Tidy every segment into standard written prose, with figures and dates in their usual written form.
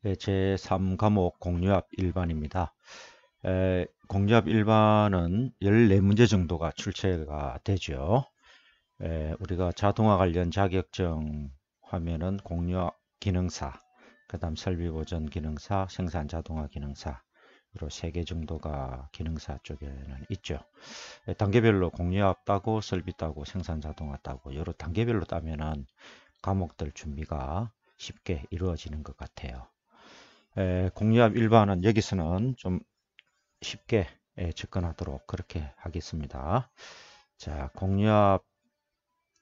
네, 제3과목 공유합 일반입니다. 공유합 일반은 14문제 정도가 출제가 되죠. 우리가 자동화 관련 자격증 하면은 공유합 기능사, 그 다음 설비보전 기능사, 생산 자동화 기능사, 이로 3개 정도가 기능사 쪽에는 있죠. 단계별로 공유합 따고, 설비 따고, 생산 자동화 따고, 여러 단계별로 따면은 과목들 준비가 쉽게 이루어지는 것 같아요. 공유합 일반은 여기서는 좀 쉽게 접근하도록 그렇게 하겠습니다. 자, 공유합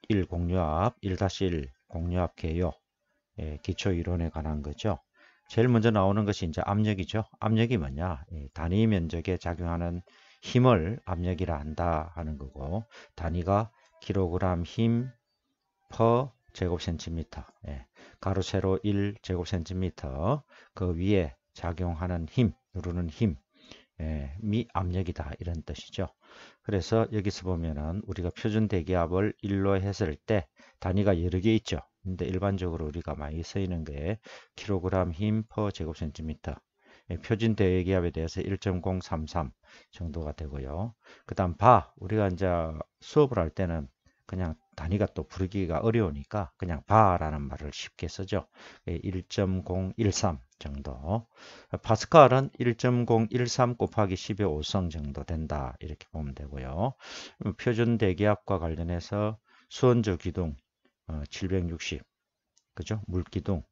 1, 공유합 1-1 공유합 개요. 기초 이론에 관한 거죠. 제일 먼저 나오는 것이 이제 압력이죠. 압력이 뭐냐? 단위 면적에 작용하는 힘을 압력이라 한다 하는 거고, 단위가 킬로그램 힘 퍼 제곱센티미터, 가로 세로 1 제곱센티미터, 그 위에 작용하는 힘, 누르는 힘, 미 압력이다 이런 뜻이죠. 그래서 여기서 보면은 우리가 표준 대기압을 1로 했을 때 단위가 여러 개 있죠. 근데 일반적으로 우리가 많이 쓰이는 게 킬로그램 힘 퍼 제곱센티미터, 표준 대기압에 대해서 1.033 정도가 되고요. 그 다음 바, 우리가 이제 수업을 할 때는 그냥 단위가 또 부르기가 어려우니까 그냥 바라는 말을 쉽게 쓰죠. 1.013 정도. 파스칼은 1.013 곱하기 10의 5성 정도 된다. 이렇게 보면 되고요. 표준 대기압과 관련해서 수원저 기둥 760, 그죠? 물기둥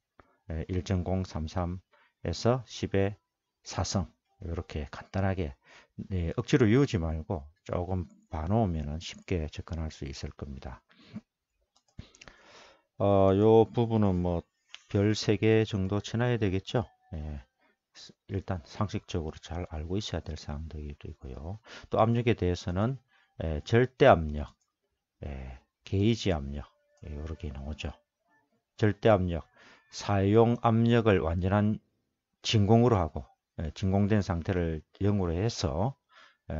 1.033에서 10의 4성. 이렇게 간단하게 억지로 외우지 말고 조금 봐놓으면 쉽게 접근할 수 있을 겁니다. 요 부분은 뭐 별 3개 정도 쳐놔야 되겠죠. 일단 상식적으로 잘 알고 있어야 될 사항들도 있고요. 또 압력에 대해서는 절대 압력, 게이지 압력 이렇게 나오죠. 절대 압력, 사용 압력을 완전한 진공으로 하고 진공된 상태를 0으로 해서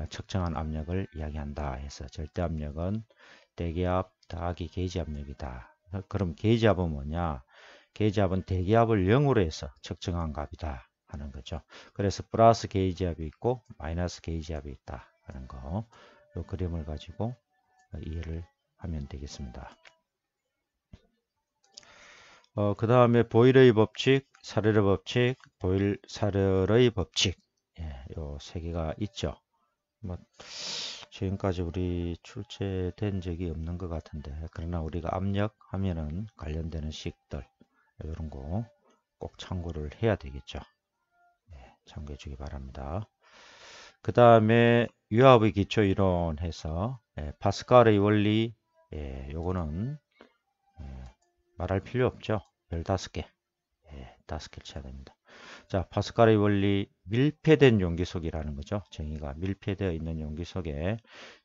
측정한 압력을 이야기한다 해서 절대 압력은 대기압 더하기 게이지 압력이다. 그럼 게이지압은 뭐냐? 게이지압은 대기압을 0으로 해서 측정한 값이다 하는 거죠. 그래서 플러스 게이지압이 있고 마이너스 게이지압이 있다 하는 거. 이 그림을 가지고 이해를 하면 되겠습니다. 그 다음에 보일의 법칙, 사례의 법칙, 보일 사례의 법칙. 요 3개가 있죠. 뭐 지금까지 우리 출제된 적이 없는 것 같은데, 그러나 우리가 압력 하면은 관련되는 식들 이런 거 꼭 참고를 해야 되겠죠. 참고해 주기 바랍니다. 그 다음에 유압의 기초 이론 해서 파스칼의 원리, 요거는 말할 필요 없죠. 별 5개, 5개 쳐야 됩니다. 자, 파스칼의 원리, 밀폐된 용기속이라는 거죠. 정의가 밀폐되어 있는 용기속에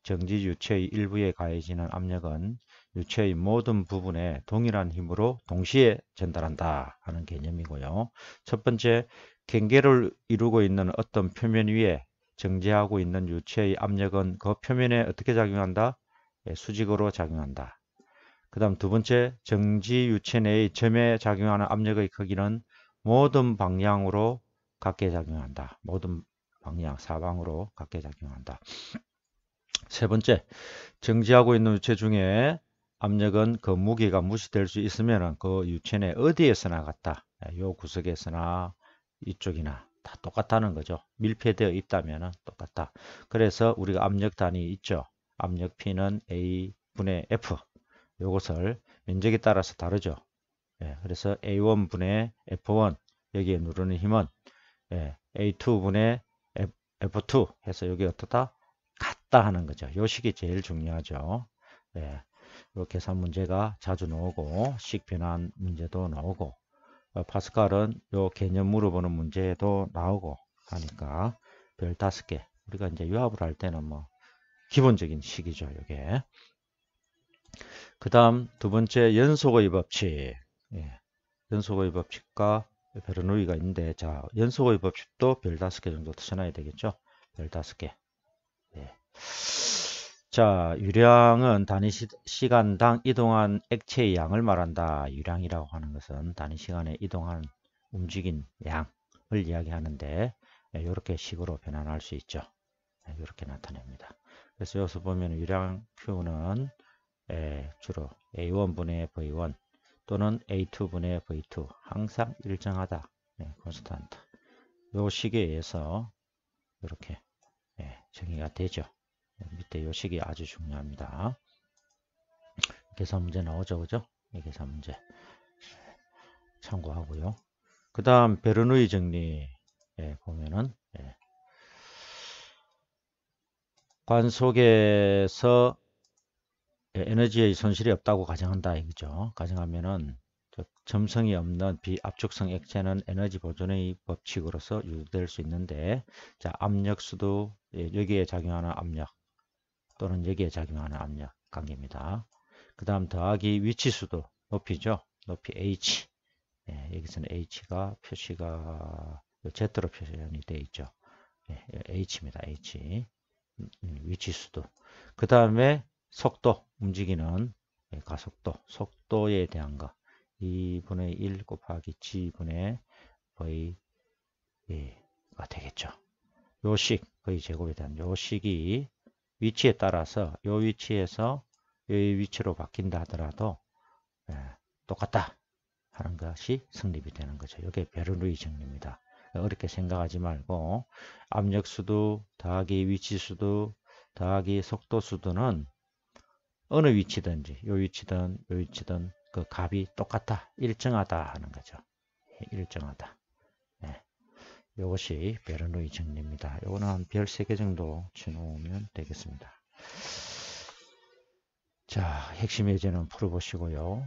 정지 유체의 일부에 가해지는 압력은 유체의 모든 부분에 동일한 힘으로 동시에 전달한다 하는 개념이고요. 첫 번째, 경계를 이루고 있는 어떤 표면 위에 정지하고 있는 유체의 압력은 그 표면에 어떻게 작용한다? 수직으로 작용한다. 그 다음 두 번째, 정지 유체 내의 점에 작용하는 압력의 크기는 모든 방향으로 같게 작용한다. 모든 방향, 사방으로 같게 작용한다. 세 번째, 정지하고 있는 유체 중에 압력은 그 무게가 무시될 수 있으면 그 유체 내 어디에서나 같다. 요 구석에서나 이쪽이나 다 똑같다는 거죠. 밀폐되어 있다면 똑같다. 그래서 우리가 압력 단위 있죠. 압력 P는 A분의 F. 요것을 면적에 따라서 다르죠. 그래서 A1분의 F1 여기에 누르는 힘은 A2분의 F2 해서 여기 어떻다? 같다 하는 거죠. 요 식이 제일 중요하죠. 요 계산 문제가 자주 나오고 식 변환 문제도 나오고 파스칼은 요 개념 물어보는 문제도 나오고 하니까 별 5개. 우리가 이제 유압을 할 때는 뭐 기본적인 식이죠. 요게. 그 다음 두 번째 연속의 법칙. 연속의 법칙과 베르노이가 있는데, 자, 연속의 법칙도 별 5개 정도 쓰셔놔야 되겠죠. 별 5개. 자, 유량은 단위 시간당 이동한 액체의 양을 말한다. 유량이라고 하는 것은 단위 시간에 이동한 움직인 양을 이야기하는데 이렇게 식으로 변환할 수 있죠. 이렇게 나타냅니다. 그래서 여기서 보면 유량 Q는 주로 A1분의 V1 또는 A2분의 V2 항상 일정하다. 콘스탄트. 요 식에 의해서 이렇게 정의가 되죠. 밑에 요 식이 아주 중요합니다. 계산 문제 나오죠, 그죠? 계산 문제 참고하고요. 그 다음 베르누이 정리 보면은 관 속에서 에너지의 손실이 없다고 가정한다 이거죠. 가정하면은 점성이 없는 비압축성 액체는 에너지 보존의 법칙으로서 유도될 수 있는데, 자, 압력수도 여기에 작용하는 압력 또는 여기에 작용하는 압력 관계입니다. 그 다음 더하기 위치수도 높이죠. 높이 H. 여기서는 H가 표시가 Z로 표현이 되어 있죠. H입니다. H. 위치수도. 그 다음에 속도, 움직이는 가속도, 속도에 대한 거. 2분의 1 곱하기 G분의 V가 되겠죠. 요 식, V 제곱에 대한 요 식이 위치에 따라서 요 위치에서 이 위치로 바뀐다 하더라도 똑같다 하는 것이 성립이 되는 거죠. 이게 베르누이 정리입니다. 어렵게 생각하지 말고 압력수도 더하기 위치수도 더하기 속도수도는 어느 위치든지 요 위치든 요 위치든 그 값이 똑같다, 일정하다 하는 거죠. 일정하다. 이것이 베르누이 정리입니다. 이거는 한 별 3개 정도 쳐놓으면 되겠습니다. 자, 핵심 예제는 풀어보시고요.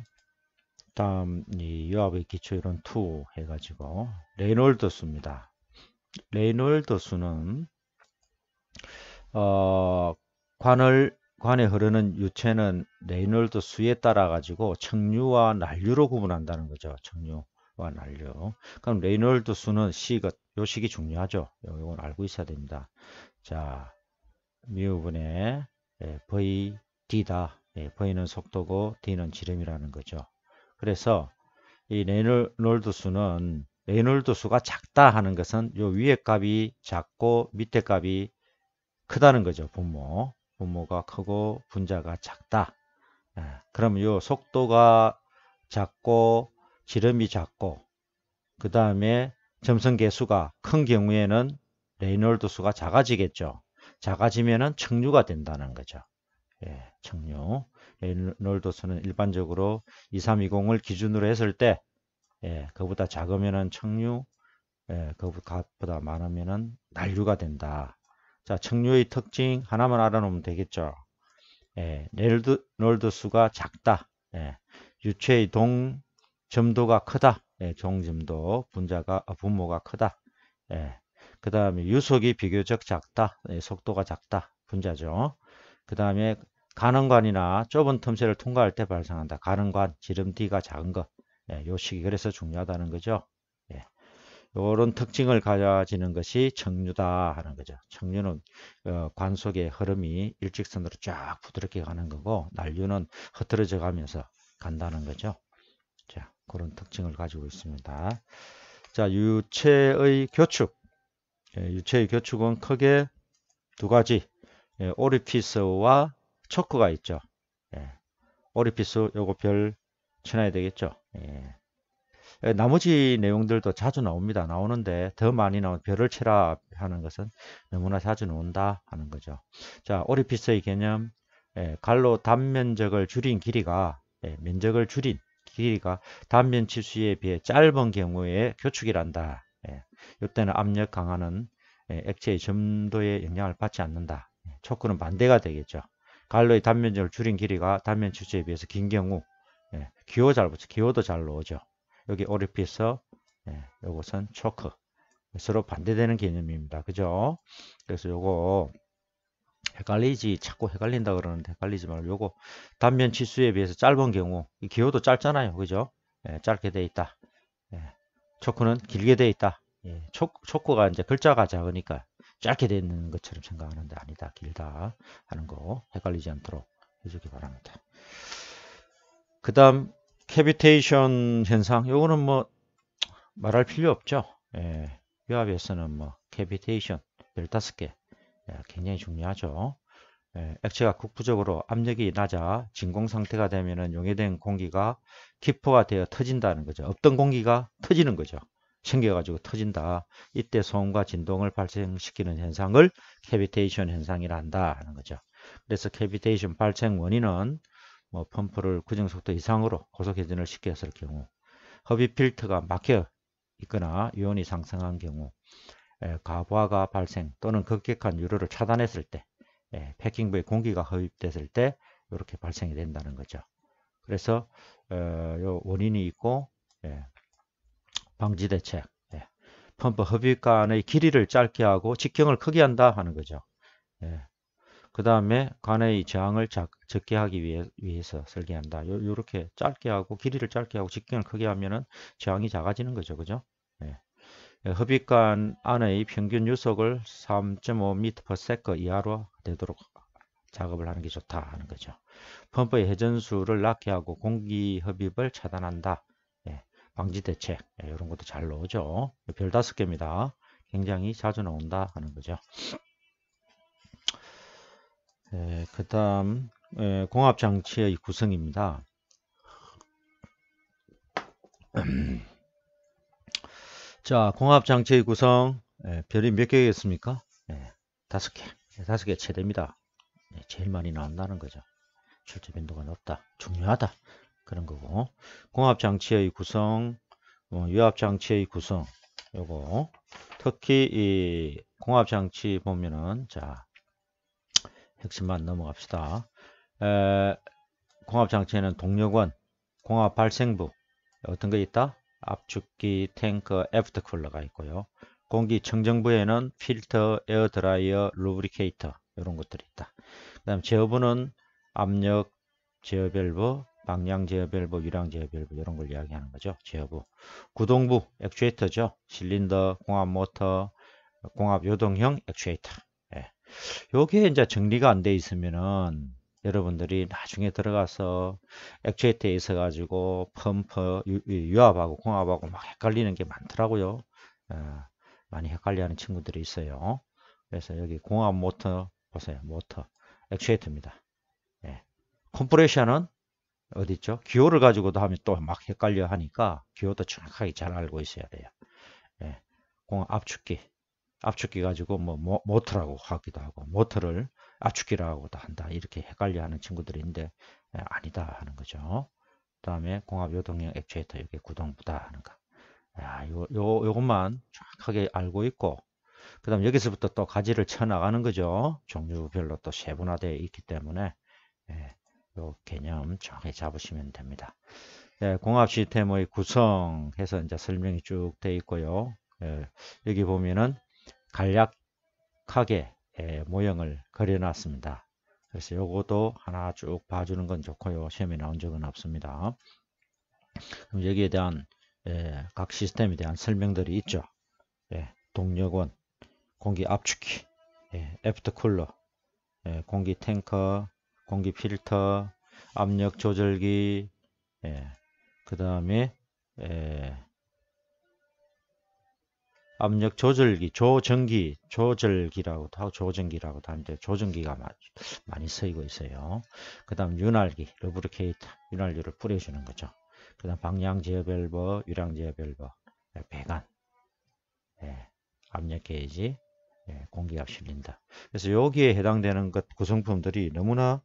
다음 이 유압의 기초이론 2 해가지고 레이놀드 수입니다. 레이놀드 수는 관에 흐르는 유체는 레이놀드 수에 따라 가지고 청류와 난류로 구분한다는 거죠. 청류와 난류. 그럼 레이놀드 수는 요 식이 중요하죠. 이건 알고 있어야 됩니다. 자, 미우분의 V D다. V는 속도고 D는 지름이라는 거죠. 그래서 이 레이놀드 수가 작다 하는 것은 요 위에 값이 작고 밑에 값이 크다는 거죠. 분모가 크고 분자가 작다. 그럼 요 속도가 작고 지름이 작고 그 다음에 점성 계수가 큰 경우에는 레이놀드 수가 작아지겠죠. 작아지면은 청류가 된다는 거죠. 청류. 레이놀드 수는 일반적으로 2320을 기준으로 했을 때 그보다 작으면은 청류, 그보다 많으면은 난류가 된다. 자, 청류의 특징 하나만 알아놓으면 되겠죠. 레이놀드 수가 작다. 유체의 동점도가 크다. 종점도, 분모가 크다. 그 다음에 유속이 비교적 작다. 속도가 작다. 분자죠. 그 다음에 가능관이나 좁은 틈새를 통과할 때 발생한다. 가능관, 지름 D가 작은 거. 요 식이 그래서 중요하다는 거죠. 이런 특징을 가지는 것이 청류다 하는 거죠. 청류는 관 속의 흐름이 일직선으로 쫙 부드럽게 가는 거고, 난류는 흐트러져 가면서 간다는 거죠. 자, 그런 특징을 가지고 있습니다. 자, 유체의 교축. 유체의 교축은 크게 두 가지. 오리피스와 초크가 있죠. 오리피스 요거 별 쳐놔야 되겠죠. 나머지 내용들도 자주 나오는데 더 많이 나온 별을 쳐라 하는 것은 너무나 자주 나온다 하는 거죠. 자, 오리피스의 개념, 갈로 단면적을 줄인 길이가 면적을 줄인 길이가 단면 치수에 비해 짧은 경우에 교축이란다. 이때는 압력 강화는 액체의 점도에 영향을 받지 않는다. 초크는 반대가 되겠죠. 갈로의 단면적을 줄인 길이가 단면 치수에 비해서 긴 경우 기호 잘 붙여, 기호도 잘 나오죠. 여기 오리피스, 요것은 초크. 서로 반대되는 개념입니다. 그죠? 그래서 요거 자꾸 헷갈린다 그러는데 헷갈리지 말고 요거 단면 치수에 비해서 짧은 경우, 이 기호도 짧잖아요. 그죠? 짧게 돼 있다. 초크는 길게 돼 있다. 초크가 이제 글자가 작으니까 짧게 돼 있는 것처럼 생각하는데 아니다. 길다 하는 거 헷갈리지 않도록 해주기 바랍니다. 그 다음 캐비테이션 현상, 요거는 뭐 말할 필요 없죠. 예, 유압에서는 뭐 캐비테이션 별 5개 굉장히 중요하죠. 예, 액체가 국부적으로 압력이 낮아 진공 상태가 되면은 용해된 공기가 기포가 되어 터진다는 거죠. 없던 공기가 터지는 거죠. 생겨가지고 터진다. 이때 소음과 진동을 발생시키는 현상을 캐비테이션 현상이라 한다 하는 거죠. 그래서 캐비테이션 발생 원인은 뭐 펌프를 규정속도 이상으로 고속회전을 시켰을 경우, 허비 필터가 막혀 있거나 유온이 상승한 경우, 가부하가 발생 또는 급격한 유로를 차단했을 때, 패킹부에 공기가 흡입됐을 때 이렇게 발생이 된다는 거죠. 그래서 요 원인이 있고, 방지 대책, 펌프 흡입관의 길이를 짧게 하고 직경을 크게 한다 하는 거죠. 그 다음에 관의 저항을 적게 하기 위해서 설계한다. 요렇게 짧게 하고 길이를 짧게 하고 직경을 크게 하면은 저항이 작아지는 거죠. 그죠? 흡입관 안의 평균 유속을 3.5m/s 이하로 되도록 작업을 하는 게 좋다 하는 거죠. 펌프의 회전수를 낮게 하고 공기 흡입을 차단한다. 방지 대책 이런 것도 잘 나오죠. 별 5개입니다. 굉장히 자주 나온다 하는 거죠. 그 다음 공합장치의 구성입니다. 자, 공합장치의 구성 별이 몇 개겠습니까? 5개. 5개 최대입니다. 제일 많이 나온다는 거죠. 출제 빈도가 높다. 중요하다. 그런 거고. 공합장치의 구성, 유압장치의 구성. 요거 특히 이 공합장치 보면은 자 핵심만 넘어갑시다. 공합장치에는 동력원, 공합발생부 어떤 거 있다? 압축기, 탱크, 애프터쿨러가 있고요. 공기 청정부에는 필터, 에어드라이어, 루브리케이터 이런 것들이 있다. 그 다음 제어부는 압력 제어밸브, 방향 제어밸브, 유량 제어밸브 이런 걸 이야기하는 거죠. 제어부. 구동부, 액추에이터죠. 실린더, 공합 모터, 공합 요동형 액추에이터. 요게 이제 정리가 안 돼 있으면은 여러분들이 나중에 들어가서 액추에이터에 있어 가지고 펌프 유압하고 공합하고 막 헷갈리는 게 많더라고요. 많이 헷갈려하는 친구들이 있어요. 그래서 여기 공합 모터 보세요. 모터 액추에이터입니다. 컴프레셔는 어디 있죠? 기호를 가지고도 하면 또 막 헷갈려 하니까 기호도 정확하게 잘 알고 있어야 돼요. 공합 압축기 가지고 뭐 모터라고 하기도 하고 모터를 압축기라고도 한다 이렇게 헷갈려 하는 친구들이 있는데 아니다 하는 거죠. 그 다음에 공합 요동형 액추에이터 이게 구동부다 하는 거. 요것만 정확하게 알고 있고 그 다음 여기서부터 또 가지를 쳐 나가는 거죠. 종류별로 또 세분화되어 있기 때문에 요 개념 정확히 잡으시면 됩니다. 공합 시스템의 구성해서 이제 설명이 쭉 되어 있고요. 여기 보면은 간략하게 모형을 그려놨습니다. 그래서 요것도 하나 쭉 봐주는 건 좋고요. 시험에 나온 적은 없습니다. 그럼 여기에 대한 각 시스템에 대한 설명들이 있죠. 동력원, 공기 압축기, 애프터쿨러, 공기 탱커, 공기 필터, 압력 조절기, 그 다음에 압력 조절기, 조절기라고도 하고 조정기라고도 하는데 조정기가 많이 쓰이고 있어요. 그 다음 윤활기, 러브리케이터, 윤활유를 뿌려주는 거죠. 그 다음 방향 제어 밸브, 유량 제어 밸브, 배관, 압력 게이지, 공기압 실린더. 그래서 여기에 해당되는 것 구성품들이 너무나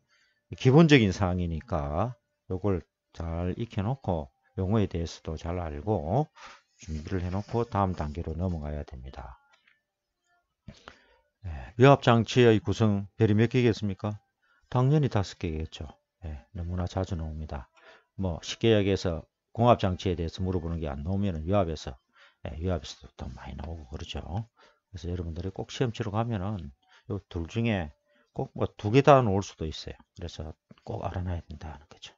기본적인 사항이니까 요걸 잘 익혀놓고 용어에 대해서도 잘 알고 준비를 해놓고 다음 단계로 넘어가야 됩니다. 유압장치의 구성 별이 몇 개겠습니까? 당연히 5개겠죠. 너무나 자주 나옵니다. 뭐 쉽게 이야기해서 공합장치에 대해서 물어보는 게 안 나오면 유압에서도 더 많이 나오고 그러죠. 그래서 여러분들이 꼭 시험 치러 가면은 요 둘 중에 꼭 뭐 2개 다 나올 수도 있어요. 그래서 꼭 알아놔야 된다는 거죠.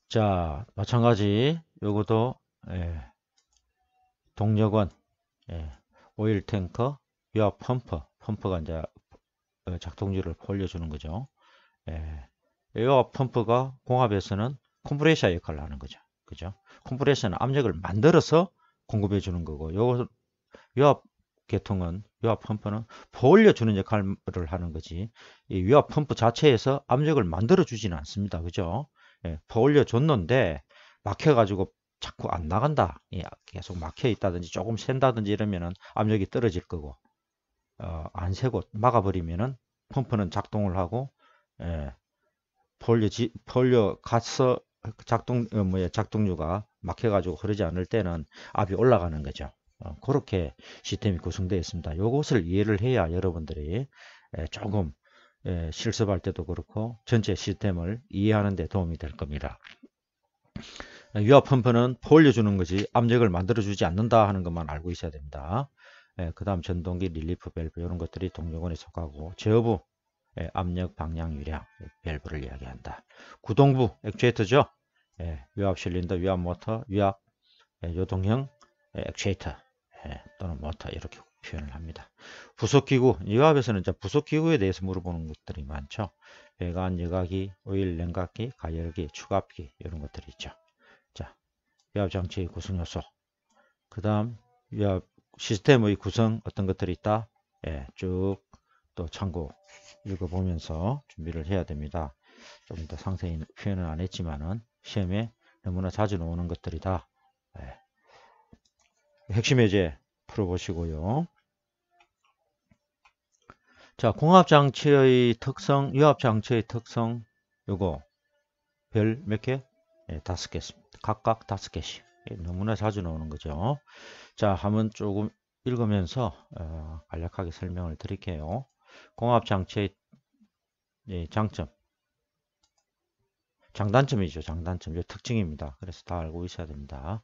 자, 마찬가지 요것도 동력원, 오일 탱커, 유압 펌프가 이제 작동률을 올려주는 거죠. 유압 펌프가 공합에서는 컴프레셔 역할을 하는 거죠. 그죠? 컴프레셔는 압력을 만들어서 공급해 주는 거고, 요 유압 계통은, 유압 펌프는 보올려 주는 역할을 하는 거지. 이 유압 펌프 자체에서 압력을 만들어 주지는 않습니다. 그죠? 예, 보올려 줬는데 막혀 가지고 자꾸 안 나간다. 예, 계속 막혀 있다든지 조금 샌다든지 이러면은 압력이 떨어질 거고, 안 새고 막아버리면은 펌프는 작동을 하고, 예, 보올려 가서 작동류가 막혀가지고 흐르지 않을 때는 압이 올라가는 거죠. 그렇게 시스템이 구성되어 있습니다. 이것을 이해를 해야 여러분들이 조금 실습할 때도 그렇고 전체 시스템을 이해하는 데 도움이 될 겁니다. 유압 펌프는 보올려주는 거지 압력을 만들어주지 않는다 하는 것만 알고 있어야 됩니다. 그 다음 전동기, 릴리프 밸브 이런 것들이 동력원에 속하고, 제어부, 압력, 방향, 유량, 밸브를 이야기한다. 구동부, 액추에이터죠. 유압 실린더, 유압 모터, 유압 요동형 액추에이터 또는 모터 이렇게 표현을 합니다. 부속기구, 유압에서는 이제 부속기구에 대해서 물어보는 것들이 많죠. 배관, 여과기, 오일, 냉각기, 가열기, 추압기 이런 것들이 있죠. 자, 유압장치의 구성요소, 그 다음 유압 시스템의 구성 어떤 것들이 있다. 쭉 또 참고 읽어보면서 준비를 해야 됩니다. 좀 더 상세히 표현은 안 했지만은 시험에 너무나 자주 나오는 것들이다. 핵심 예제 풀어보시고요. 자, 공합장치의 특성, 유압장치의 특성, 요거 별 몇 개? 5개 있습니다. 각각 5개씩. 너무나 자주 나오는 거죠. 자, 한번 조금 읽으면서 간략하게 설명을 드릴게요. 공합장치의 장점, 장단점이죠. 장단점, 이 특징입니다. 그래서 다 알고 있어야 됩니다.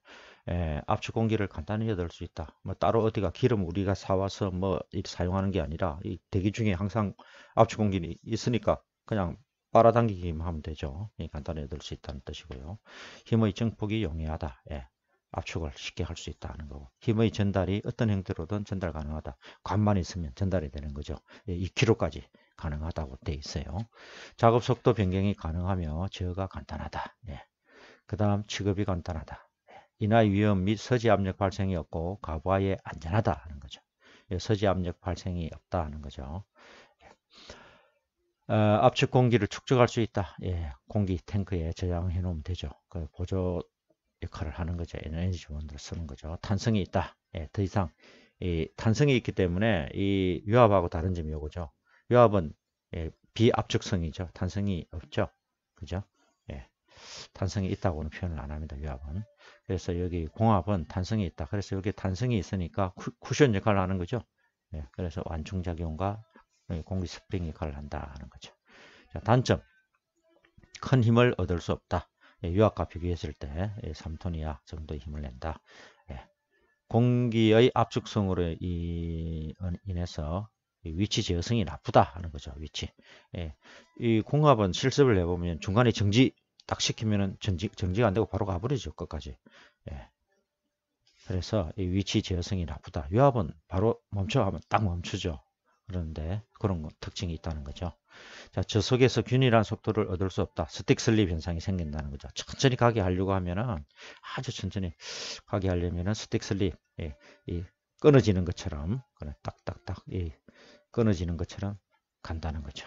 압축 공기를 간단히 얻을 수 있다. 뭐 따로 어디가 기름 우리가 사와서 뭐 사용하는 게 아니라 이 대기 중에 항상 압축 공기는 있으니까 그냥 빨아당기기만 하면 되죠. 간단히 얻을 수 있다는 뜻이고요. 힘의 증폭이 용이하다. 압축을 쉽게 할 수 있다는 거고, 힘의 전달이 어떤 형태로든 전달 가능하다. 관만 있으면 전달이 되는 거죠. 2km까지 가능하다고 돼 있어요. 작업 속도 변경이 가능하며 제어가 간단하다. 그 다음 취급이 간단하다. 인하의 위험 및 서지 압력 발생이 없고 가부하에 안전하다 하는 거죠. 서지 압력 발생이 없다 하는 거죠. 압축 공기를 축적할 수 있다. 공기 탱크에 저장해 놓으면 되죠. 그 보조 역할을 하는 거죠. 에너지원으로 쓰는 거죠. 탄성이 있다. 더 이상 탄성이 있기 때문에 이 유압하고 다른 점이 이거죠. 유압은 비압축성이죠. 탄성이 없죠. 그죠? 탄성이 있다고는 표현을 안 합니다. 유압은. 그래서 여기 공압은 탄성이 있다. 그래서 여기 탄성이 있으니까 쿠션 역할을 하는 거죠. 그래서 완충작용과 공기 스프링 역할을 한다 하는 거죠. 자, 단점. 큰 힘을 얻을 수 없다. 유압과 비교했을 때 3톤 이하 정도의 힘을 낸다. 공기의 압축성으로 인해서 위치 제어성이 나쁘다 하는 거죠. 위치. 이 공압은 실습을 해보면 중간에 정지 딱 시키면은 정지가 안 되고 바로 가버리죠. 끝까지. 그래서 이 위치 제어성이 나쁘다. 유압은 바로 멈춰 하면 딱 멈추죠. 그런데 그런 특징이 있다는 거죠. 자, 저속에서 균일한 속도를 얻을 수 없다. 스틱 슬립 현상이 생긴다는 거죠. 천천히 가게 하려고 하면은, 아주 천천히 가게 하려면은 스틱 슬립, 이 끊어지는 것처럼, 그냥 딱딱딱 끊어지는 것처럼 간다는 거죠.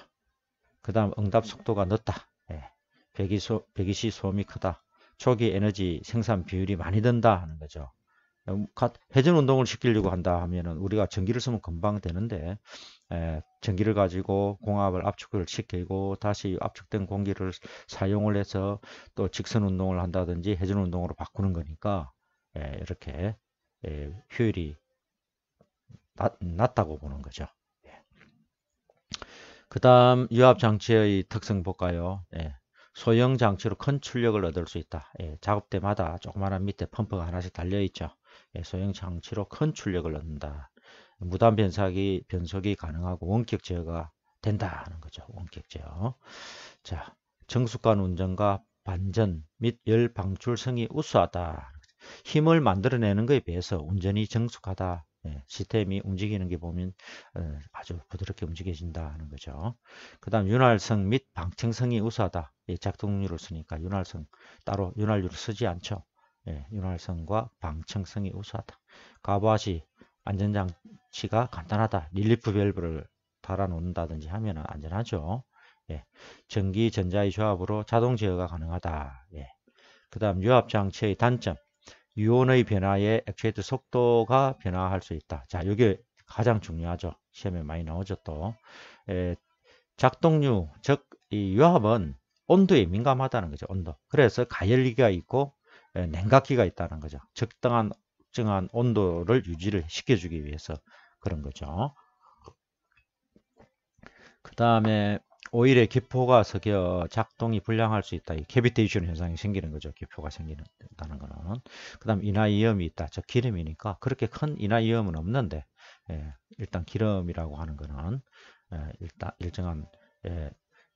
그 다음 응답 속도가 늦다. 배기시 소음이 크다. 초기 에너지 생산 비율이 많이 든다 하는 거죠. 회전 운동을 시키려고 한다 하면은 우리가 전기를 쓰면 금방 되는데, 전기를 가지고 공압을 압축을 시키고 다시 압축된 공기를 사용을 해서 또 직선 운동을 한다든지 회전 운동으로 바꾸는 거니까 이렇게 효율이 낮다고 보는 거죠. 그 다음 유압 장치의 특성 볼까요? 소형 장치로 큰 출력을 얻을 수 있다. 작업 때마다 조그마한 밑에 펌프가 하나씩 달려 있죠. 소형 장치로 큰 출력을 얻는다. 무단 변속이 가능하고 원격 제어가 된다 하는 거죠. 원격 제어. 자, 정숙관 운전과 반전 및 열 방출성이 우수하다. 힘을 만들어내는 것에 비해서 운전이 정숙하다. 시스템이 움직이는 게 보면 아주 부드럽게 움직여진다 하는 거죠. 그 다음 윤활성 및 방청성이 우수하다. 작동률을 쓰니까 윤활성 따로 윤활유를 쓰지 않죠. 윤활성과 방청성이 우수하다. 가부하시 안전장치가 간단하다. 릴리프 밸브를 달아놓는다든지 하면 안전하죠. 전기 전자의 조합으로 자동 제어가 가능하다. 그 다음 유압장치의 단점. 유온의 변화에 액추에이터 속도가 변화할 수 있다. 자, 이게 가장 중요하죠. 시험에 많이 나오죠 또. 작동류, 즉 이 유압은 온도에 민감하다는 거죠. 온도. 그래서 가열기가 있고 냉각기가 있다는 거죠. 적당한 온도를 유지를 시켜주기 위해서 그런 거죠. 그 다음에 오일의 기포가 섞여 작동이 불량할 수 있다. 이 캐비테이션 현상이 생기는 거죠. 기포가 생긴다는 거는. 그 다음 인화위험이 있다. 저 기름이니까 그렇게 큰 인화위험은 없는데 일단 기름이라고 하는 거는 일단 일정한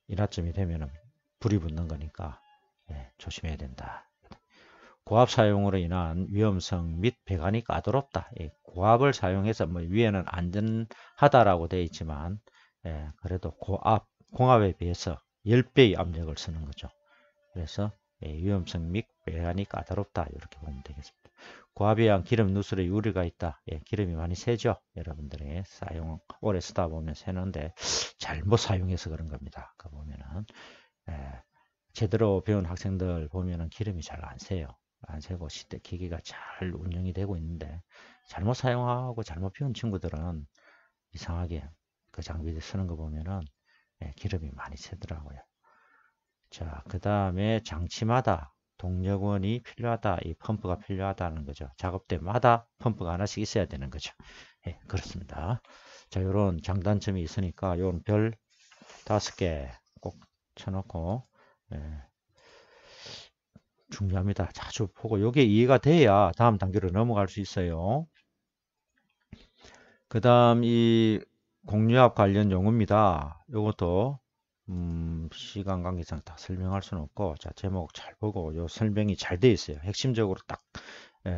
인화점이 되면 불이 붙는 거니까 조심해야 된다. 고압 사용으로 인한 위험성 및 배관이 까다롭다. 고압을 사용해서 뭐 위에는 안전하다라고 되어 있지만 그래도 공압에 비해서 10배의 압력을 쓰는 거죠. 그래서 위험성 및 배관이 까다롭다. 이렇게 보면 되겠습니다. 고압에 의한 기름 누설의 우려가 있다. 기름이 많이 새죠. 여러분들이 오래 쓰다 보면 새는데 잘못 사용해서 그런 겁니다. 그 보면은 제대로 배운 학생들 보면은 기름이 잘 안 새요. 안 새고 기기가 잘 운영이 되고 있는데 잘못 사용하고 잘못 배운 친구들은 이상하게 그 장비를 쓰는 거 보면은 기름이 많이 새더라고요. 자, 그 다음에 장치마다 동력원이 필요하다. 이 펌프가 필요하다는 거죠. 작업 때마다 펌프가 하나씩 있어야 되는 거죠. 그렇습니다. 자, 요런 장단점이 있으니까 요런 별 5개 꼭 쳐놓고 중요합니다. 자주 보고 요게 이해가 돼야 다음 단계로 넘어갈 수 있어요. 그 다음 이 공유압 관련 용어입니다. 요것도 시간 관계상 다 설명할 수는 없고 자 제목 잘 보고 요 설명이 잘 되어 있어요. 핵심적으로 딱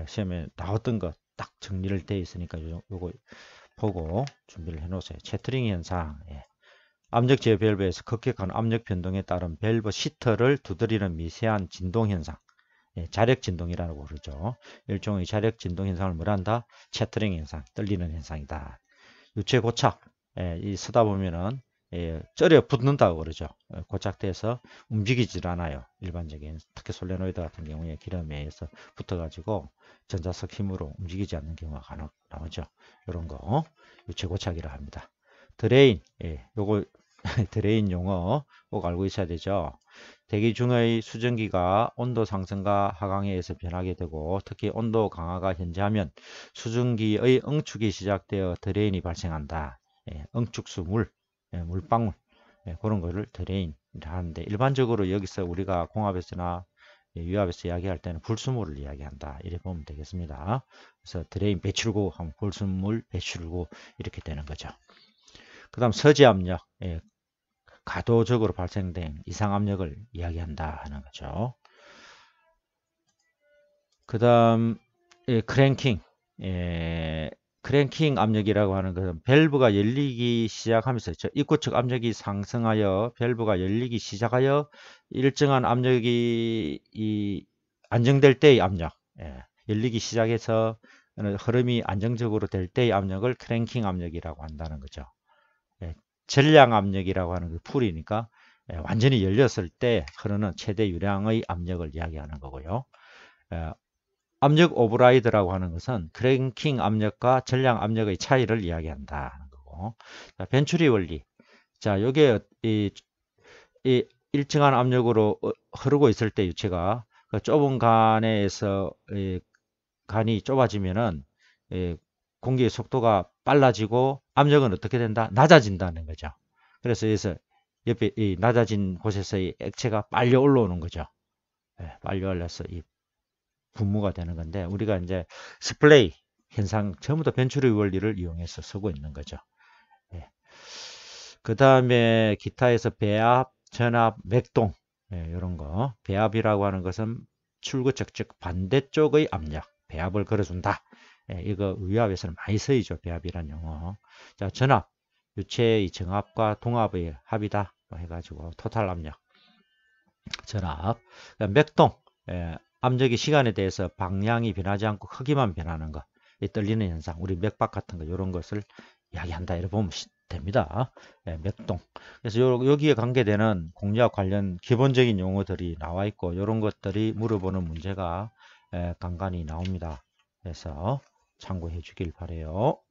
시험에 나왔던 거 딱 정리를 되어 있으니까 요거 보고 준비를 해 놓으세요. 채트링 현상. 압력 제어 밸브에서 급격한 압력 변동에 따른 밸브 시터를 두드리는 미세한 진동 현상. 자력 진동이라고 그러죠. 일종의 자력 진동 현상을 뭐란다? 채트링 현상, 떨리는 현상이다. 유체 고착, 이 쓰다 보면은 쩔여 붙는다고 그러죠. 고착돼서 움직이질 않아요. 일반적인 특히 솔레노이드 같은 경우에 기름에 의해서 붙어가지고 전자석 힘으로 움직이지 않는 경우가 간혹 나오죠. 이런 거 유체 고착이라 합니다. 드레인, 요거 드레인 용어 꼭 알고 있어야 되죠. 대기 중의 수증기가 온도 상승과 하강에 의해서 변하게 되고 특히 온도 강화가 현재하면 수증기의 응축이 시작되어 드레인이 발생한다. 응축수 물방울 그런 거를 드레인 하는데 일반적으로 여기서 우리가 공압에서나 유압에서 이야기할 때는 불순물을 이야기한다. 이렇게 보면 되겠습니다. 그래서 드레인 배출구 하면 불순물 배출구 이렇게 되는 거죠. 그 다음 서지압력 가도적으로 발생된 이상압력을 이야기한다 하는 거죠. 그 다음 크랭킹 크랭킹 압력이라고 하는 것은 밸브가 열리기 시작하면서 입구 측 압력이 상승하여 밸브가 열리기 시작하여 일정한 압력이 안정될 때의 압력 열리기 시작해서 흐름이 안정적으로 될 때의 압력을 크랭킹 압력이라고 한다는 거죠. 전량 압력이라고 하는 그 풀이니까 완전히 열렸을 때 흐르는 최대 유량의 압력을 이야기하는 거고요. 압력 오버라이드라고 하는 것은 크랭킹 압력과 전량 압력의 차이를 이야기한다 하는 거고. 자, 벤츄리 원리. 자, 요게 이 일정한 압력으로 흐르고 있을 때 유체가 그 좁은 간에서 간이 좁아지면은 공기의 속도가 빨라지고 압력은 어떻게 된다? 낮아진다는 거죠. 그래서 여기서 옆에 이 낮아진 곳에서의 액체가 빨리 올라오는 거죠. 빨리 올라서 이 분무가 되는 건데 우리가 이제 스플레이 현상 전부 다 벤츄리 원리를 이용해서 쓰고 있는 거죠. 그 다음에 기타에서 배압, 전압, 맥동 이런 거. 배압이라고 하는 것은 출구측 즉 반대쪽의 압력 배압을 걸어준다. 이거 의유압에서는 많이 쓰이죠. 배압이란 용어. 자, 전압, 유체의 정압과 동압의 합이다. 해가지고 토탈 압력, 전압. 맥동, 암적의 시간에 대해서 방향이 변하지 않고 크기만 변하는 거, 이 떨리는 현상, 우리 맥박 같은 거 이런 것을 이야기한다 이렇게 보면 됩니다. 예, 맥동. 그래서 여기에 관계되는 공략 관련 기본적인 용어들이 나와 있고 이런 것들이 물어보는 문제가 간간히 나옵니다. 그래서 참고해 주길 바래요.